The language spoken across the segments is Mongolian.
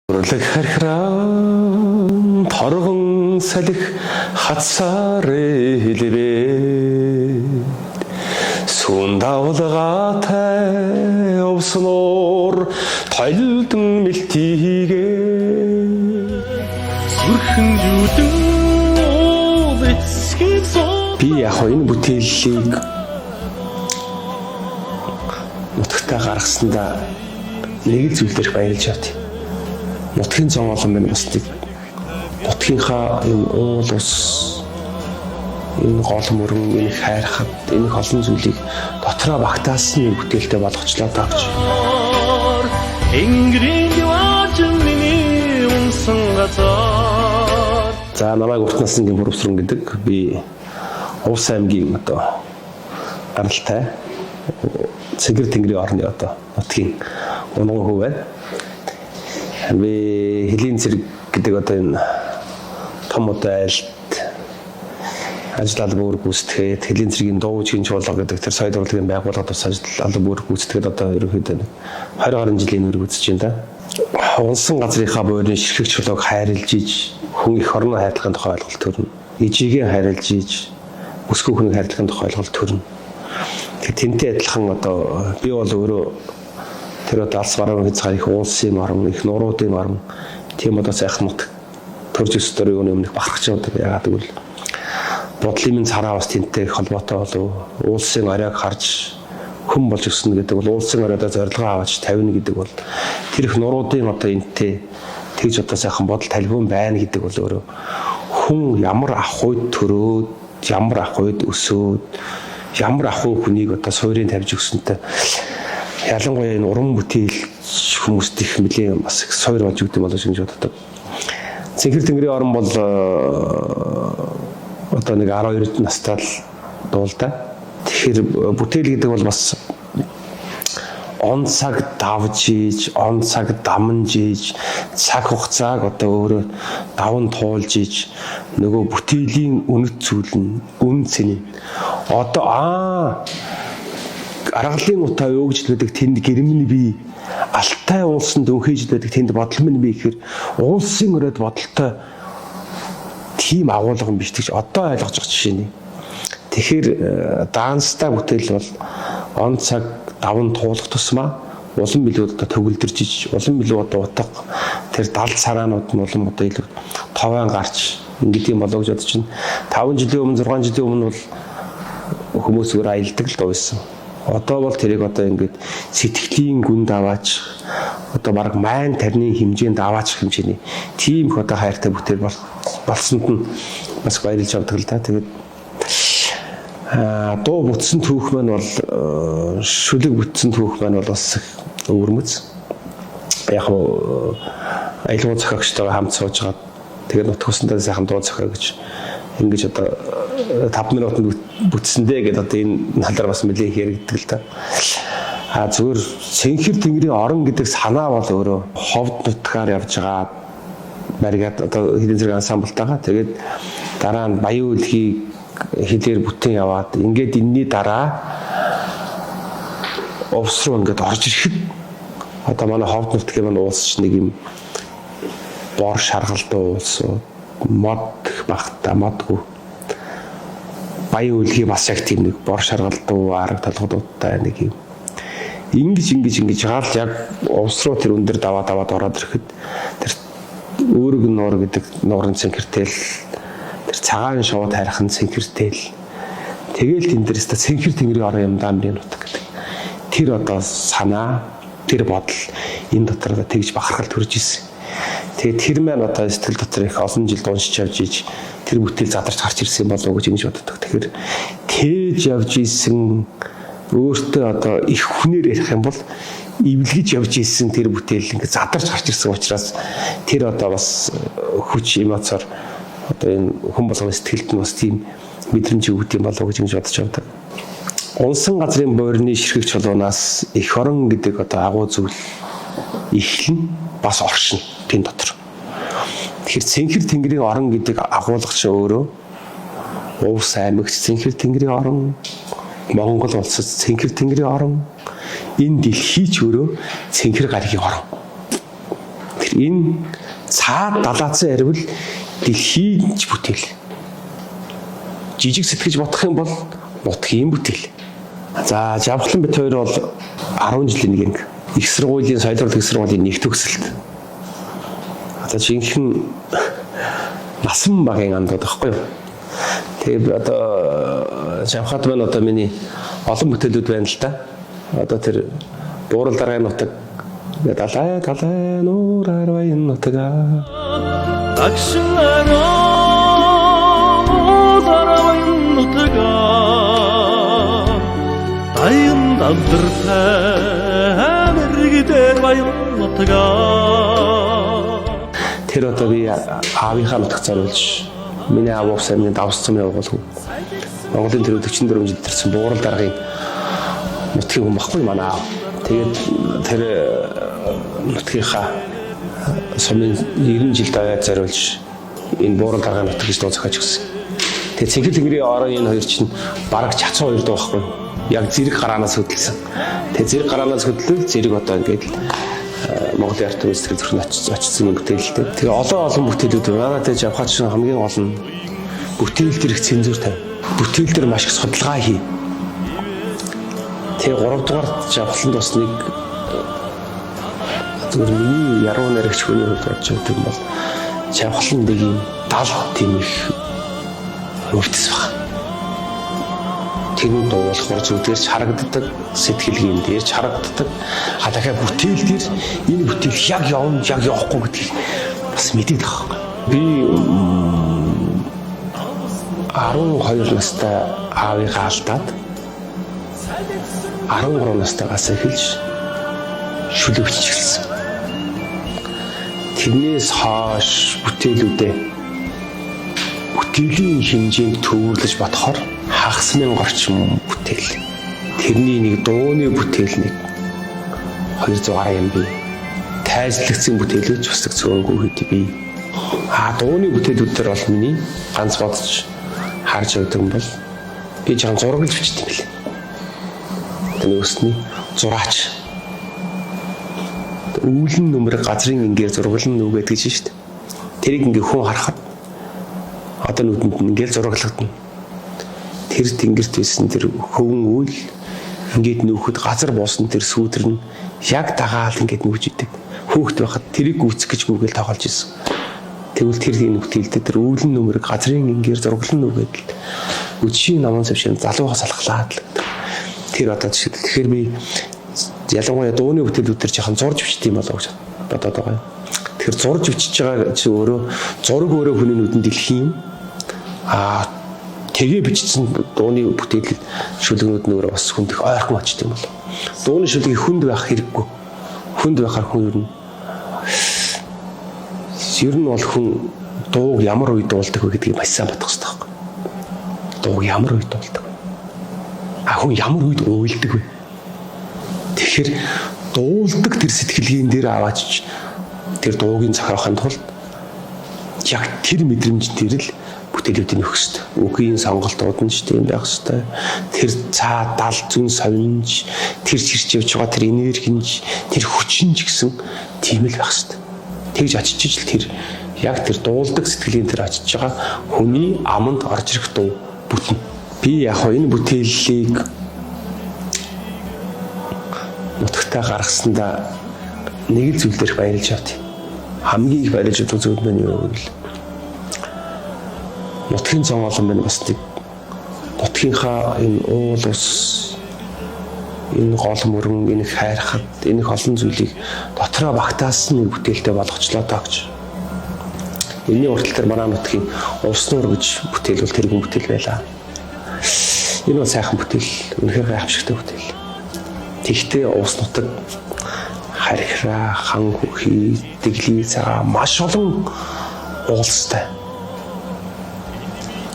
Урлаг хархран торгон салих хатсарэ хэлбэ сүндавлагатай овсноор тойлдон мэлтигээ сүрхэн жүдэн ол эцгийг би яг энэ бүтээллийг нутагтаа гаргасандаа нэг л зүйлээр баярлж авт. Нутгийн зовоолон байна бас нэг нутгийнхаа энэ уул ус энэ гол мөрөн энэ хайрхад энэ олон зүйлийг дотроо багтаасан нэг бүтээлтэй болгочлоо тагч. За намайг уртнасан гэмбүрвсрэн гэдэг би Увс аймгийн одоо гаралтай Цэгэр тэнгэрийн орны одоо нутгийн унган хөв байна. Би Хөлийн цэрэг гэдэг одоо энэ том одоо айлт ажил алба үүрэг гүйцэтгээд Хөлийн цэрэгийн дуу үжигийн чуулга гэдэг тэр соёл урлагийн байгууллагад бас ажил алба үүрэг гүйцэтгээд одоо ерөнхийдөө 20 жилийн үүрэг гүйцэж байна да. Унсан газрынхаа буйрын ширхэг чулууг хайрлж иж хүн их орноо хайрлахын тухай ойлголт төрнө. Ижигээ хайрлж иж өсгөө хүнийг хайрлахын тухай ойлголт төрнө. Тэнтэй адилхан одоо би бол өөрөө тэр одоо алс баруун хязгаар их уулсын орн их нуруудын орн тийм одоо сайхан нут төрж өсдөр юуны өмнөх бахархч одоо яагаад гэвэл бодлын минь цараа бас тэнтэй холбоотой болов уулсын оройг харж хүн болж өснө гэдэг бол уулсын оройдоо зорилгоо аваач тавина гэдэг бол тэр их нуруудын одоо энтэй тэгж одоо сайхан бодол талбиун байна гэдэг бол өөрөө хүн ямар ах үед төрөөд ямар ах үед өсөөд ямар ах хүнийг одоо суурийн тавьж өгсөнтэй ялангуяа энэ уран бүтээл хүмүүст их нэлийн бас их сойр болж өгдөг болоо гэж боддог. Цэгэр тэнгэрийн орн бол одоо нэг 12 настай л дуулдаа. Тэгэхээр бүтээл гэдэг бол бас он цаг давж ийж, он цаг дамнж ийж, цаг хугацааг одоо өөрөө даван туулж ийж нөгөө бүтээлийн үнэт зүйл нь үн цэний одоо аргалын утаа өгжлөдөг тэнд гэрмэн бий алтай уулсан дөнхийжлөдөг тэнд бодломн бий гэхээр уулсын өрөөд бодолтой тийм агуулга юм биш гэж одоо ойлгож байгаа жишээ нь. Тэгэхээр данстаа бүтээл бол он цаг даван туулах тусмаа улам билүү одоо төгөлдөрж иж улам билүү одоо утга тэр дал цараанууд нь улам одоо илүү товоон гарч ингэдэг юм болоо гэж бодож байна. 5 жилийн өмнө 6 жилийн өмнө бол хүмүүс өөр аялдаг л байсан. Одоо бол тэрийг одоо ингээд сэтгэлийн гүнд аваач одоо баг майн тарны хэмжээнд аваач хэмжээний тийм их одоо хайртай бүтээл болсонд нь бас баярлж авдаг л да. Тэгээд дуу бүтсэн түүх маань бол шүлэг бүтсэн түүх маань бол бас өвөрмөц. Яг аялал зохиогчтойгоо хамт сууж байгаа. Тэгээд нутгуусандаа сайхан дуу зохио гэж ингэж одоо 5 минутанд бүтсэндээ гэдэг одоо энэ талаар бас нэлээд хэрэгдэг л да. Зүгээр Цэнхэр тэнгэрийн орн гэдэг санаа бол өөрөө ховд нутгаар явж байгаа баригад одоо Хөлийн цэрэг ансамблтайгаа тэгээд дараа нь баян үлгийг хэлээр бүтэн яваад ингээд энэний дараа Увс руу ингээд орж ирэхэд одоо манай ховд нутгийн маань уулсч нэг юм бор шаргалтай уулс мод багтаа модгүй баян үлгий бас яг тийм нэг бор шаргалтай арга толгодуудтай нэг юм ингэж хаал яг Увс руу тэр өндөр даваад ороод ирэхэд тэр өөрөг нуур гэдэг нуурын цэнхэртэл тэр цагаан шууд хайрхан цэнхэртэл тэгэл тэнд дээрээс Цэнхэр тэнгэрийн орон юм даан би нутаг гэдэг тэр одоо санаа тэр бодол энэ дотор тэгж бахархал төрж исэн. Тэгээд тэр маань одоо сэтгэл дотор их олон жил уншиж явж иж тэр бүтээл задарч гарч ирсэн болов уу гэж ингэж боддог. Тэгэхээр тээж явж исэн өөртөө одоо их хүнээр ярих юм бол эвлэгж явж исэн тэр бүтээл ингэ задарч гарч ирсэн учраас тэр одоо бас хүч эмоцоор одоо энэ хүн болгоны сэтгэлд нь бас тийм мэдрэмж өгд юм болов уу гэж бодож байна. Унсан газрын буйрны ширхэг чулуунаас эх орон гэдэг одоо агуу зүйл эхлэн бас оршин тийм дотор. Тэгэхээр Цэнхэр тэнгэрийн орон гэдэг агуулга ч өөрөө Увс аймагт Цэнхэр тэнгэрийн орон, Монгол улсад Цэнхэр тэнгэрийн орон, энэ дэлхий ч өөрөө Цэнхэр гаригийн орон. Энэ цаад далаацсан арвил дэлхийн бүтээл. Жижиг сэтгэж бодох юм бол нутгийн бүтээл. За Жавхлан бит хоёр бол 10 жилийн нэг анги. Их сургуулийн соёлын их сургуулийн нэг төгсөлт. Одоо жинхэнэ насан багын андууд байхгүй юу? Тэгээ одоо Жавхад маань одоо миний олон бүтээлүүд байна л да. Одоо тэр буурал даргын нутаг далай далай нуураар баян нутага. Агшинароо даравын нутага. Дайын дамдыртай мэрэгдэр баян нутага. Тэр одоо би аавынхаа нутагт зориулж миний аав уусаа миний давсцсан явуулгүй. Монголын тэр 44 жил төрсэн буурал даргын нутгийн хүн баггүй манай аав. Тэгээд тэр нутгийнхаа сумын 90 жил даваад зориулж энэ буурал даргын нутаг гэж дуу зохиож өгсөн. Тэгээд Цэнхэр тэнгэрийн орон энэ хоёр чинь бараг чацуу хоёр дуу баггүй. Яг зэрэг гараанаас хөдөлсөн. Тэгээд зэрэг гараанаас хөдлөл зэрэг одоо ингээд Монголын арт түмэс зэрэг зүрхэн очсон бүтээлтэй. Тэгээ олон бүтээлүүд байна. Тэгээд Жавхад чинь хамгийн гол нь бүтээл дээр их цензур тавь. Бүтээл дээр маш их судалгаа хий. Тэгээ 3 дугаар Жавхланд бас нэг зөвхөн миний яруу найрагч хүний хувьд бодож байгаа юм бол Жавхланд нэг юм дал тийм их өвдөс баг. Тэр нь дуулахар зүгээрч харагддаг, сэтгэлгийн дээрч харагддаг. А дахиад бүтээл дээр энэ бүтээл яг явна, яг явахгүй гэдгийг бас мэдээд байгаа. Би 12 настай аавыгаа алдаад 13 настайгаас эхэлж шүлэгч эхэлсэн. Тэрнээс хойш бүтээлийн хэмжээнд төвөрлөж бодохоор хагас мянга орчим бүтээл. Тэрний нэг дууны бүтээл нэг 200 юм бий. Тайзлагдсан бүтээлүүд бас зөөнгүй хэд бий. Дууны бүтээлүүд төр бол миний ганц бодож харж явдаг юм бол би жан зураглаж бичдэг юм билээ. Тэр өсний зураач. Үүлэн нүмер газрын ингээр зурглан нүгэд гэж шүү дээ. Тэрийг ингээ хүн харахад одоо нүдэнд ингээл зураглагдана. Тэр тэнгэрт байсан тэр хөвөн үйл ингээд нөхөд газар буусан тэр сүүдэр нь яг дагаал ингээд нүгж идэг. Хүүхэд байхад тэрийг үүсгэх гэж гүгэл тоглож исэн. Тэгвэл тэр энэ бүтээлдээ тэр үүлэн нүмер газрын ингээр зурглан нүгэд үчийн наман завшин залуугаас алхлаад л. Тэр одоо жишээ. Тэгэхээр би ялангуяа дууны бүтээлүүд төр жоохон зурж бичдэг юм болоо гэж бодоод байгаа юм. Тэгэхээр зурж бичиж байгаа чи өөрөө зураг өөрөө хүний нүдэнд дэлхийн юм. Тэгээ бичсэн дууны бүтээлийг шүлгнүүд нөөрэ бас хүнд их ойрхон очт юм болоо. Дууны шүлгийг хүнд байх хэрэггүй. Хүнд байхаар хүн ер нь бол хүн дууг ямар үед дуулдаг вэ гэдгийг маш сайн бодох хэрэгтэй байхгүй. Дууг ямар үед дуулдаг вэ? Хүн ямар үед уйлдаг вэ? Тэгэхээр дуулдаг тэр сэтгэлгээн дээр аваач тэр дуугийн зохиохын тулд яг тэр мэдрэмж дээр л бүтээлүүдийг нөхөх хэрэгтэй. Үгийн сонголтууд нь ч тийм байх хэрэгтэй. Тэр цаа дал зүн совинж, тэр чирч явж байгаа тэр энержинж, тэр хүчин ч гэсэн тийм л байх хэрэгтэй. Тэгж очиж л тэр яг тэр дуулдаг сэтгэлийн тэр очиж байгаа хүний аманд орж ирэх дуу бүтэн. Би яг энэ бүтээлийг нутагтаа гаргасандаа нэг л зүйл дээр баярлж авт. Хамгийн их баярлж авдаг зүйл нь юу вэ? Нутгийн цонголон байна бас нэг нутгийнхаа энэ уул ус энэ гол мөрөн энэ хайрхад энэ олон зүйлийг дотроо багтаасан нэг бүтээлтэй болгочлоо тагч. Энийн уртал дээр манай нутгийн улс нуур гэж бүтээл бол тэргүй бүтээл байлаа. Энэ бол сайхан бүтээл, үнэхээр гайхамшигтай бүтээл. Тэгтээ улс нутаг харихраа, хан хөхий, дэглий цагаа маш олон уулстай.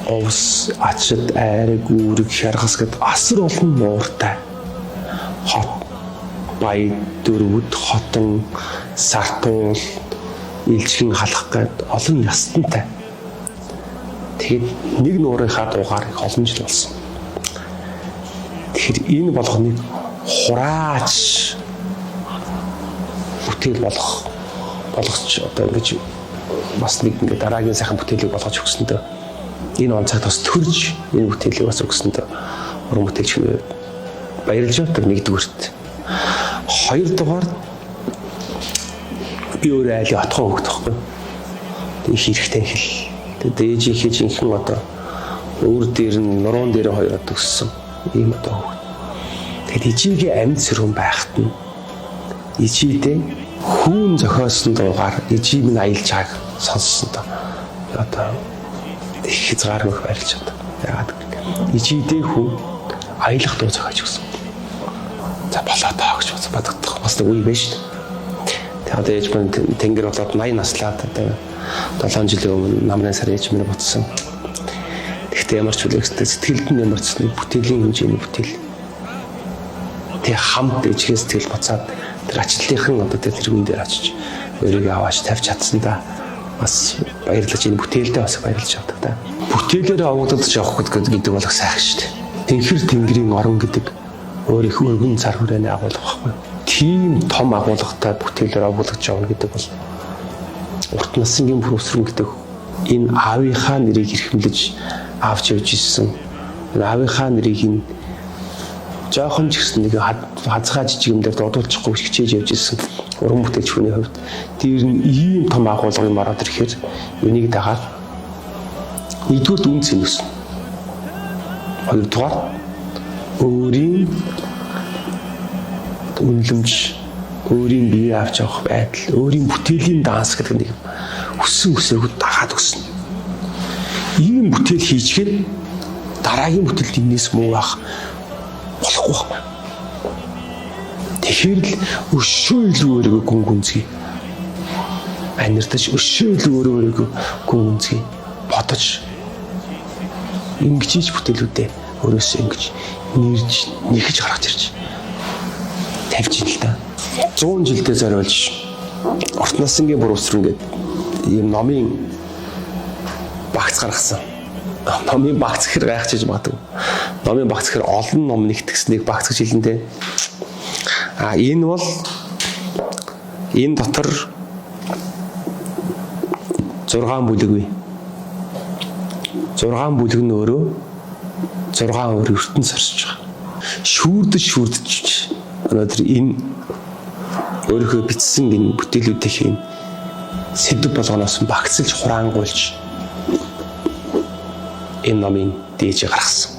Овс, ачид, айраг, үүрэг, хяргас гэд асар олон нууртай. Хот, бай, дөрвөд, хотон, сартуул, илжигэн халах гэд олон ястантай. Тэгэд нэг нуурынхаа дуугаарыг олон жил болсон. Тэгэхээр энэ болгоныг хураач бүтээл болох болгоч одоо ингэж бас нэг ингэ дараагийн сайхан бүтээлийг болгож өгсөндөө энэ онцгой бас төрж энэ бүтээлийг бас өгсөндөө уран бүтээлч баярлж байгаа нэгдүгürt. Хоёрдугаар би өөрөө айлын отгоо хөгт байхгүй. Тэг их хэрэгтэй хэл. Тэг ээжийн хийж инхэн одоо өөр дээр нь нуруунд дээр хоёр одоо өссөн ийм одоо хөгт. Тэгэд ижигийн амьд сэрүүн байхад нь ижидээ хүүн зохиосон дуугаар ижиг минь аялж байгааг сонссон доо. Одоо их хязгаар нөх барилж чаддаг. Яагаад ижидээ хүн аялах дуу зохиож өгсөн. За болоо таа гэж бодогдох бас нэг үе байж. Тэгээд одоо ээж минь тэнгэр болоод 80 наслаад одоо 7 жилийн өмнө намрын сар ээж минь бодсон. Гэхдээ ямар ч үлээстэй сэтгэлд нь ямар ч бүтээлийн хэмжээний бүтээл. Тэг хамт ээжээс тэгэл буцаад тэр ачлалынхан одоо тэр тэргүүн дээр очиж өөрийгөө аваач тавьж чадсан да. Бас баярлаж энэ бүтээлдээ бас баярлаж авдаг да. Бүтээлээрээ овогдож явах гэдэг бол сайхан шүү дээ. Тэнхэр тэнгэрийн орон гэдэг өөрийнхөө өргөн цар хүрээний агуулга байхгүй. Тийм том агуулгатай бүтээлээр овогдож явна гэдэг бол урт насны бүрөсрөн гэдэг энэ аавынхаа нэрийг эрхэмлэж авч явж ирсэн. Аавынхаа нэрийг энэ жоохон ч гэсэн нэг хазгаа жижигмээр дуудуулчихгүй хичээж явж ирсэн уран бүтээлч хүний хувьд тэр нь ийм том агуулга юм ороод ирэхээр энийг дагаад нэгдүгээр үн цэн өснө. Хоёрдугаар өөрийн үнэлэмж, өөрийн бие авч явах байдал, өөрийн бүтээлийн данс гэдэг нэг өссөн өсөөгөө дагаад өснө. Ийм бүтээл хийчихэд дараагийн бүтээлд энэс муу байх болохгүй байхгүй. Тэгэхээр л өшөө илүү өөрийгөө гүн гүнзгий. Анирдаж өшөө илүү өөрийгөө гүн гүнзгий. Бодож ингэж бүтээлүүдээ өөрөөсөө ингэж нэрж нэхэж гаргаж ирж тавьж ин л та. 100 жилдээ зориулж урт насны бүрөвсрэн гэдэг ийм номын багц гаргасан. Номын багц ихэр гайхчихж магадгүй. Номын багц ихэр олон ном нэгтгснэг багц гэж хэлэндээ. Энэ бол энэ дотор 6 бүлэг бий. 6 бүлэг нь өөрөө 6 өөр ертөнц орсож байгаа. Шүүрдэж өнөөдөр энэ өөрийнхөө бичсэн энэ бүтээлүүдийн сэдв болгоноос багцлж хураангуйлж энэ номын дээж гаргасан.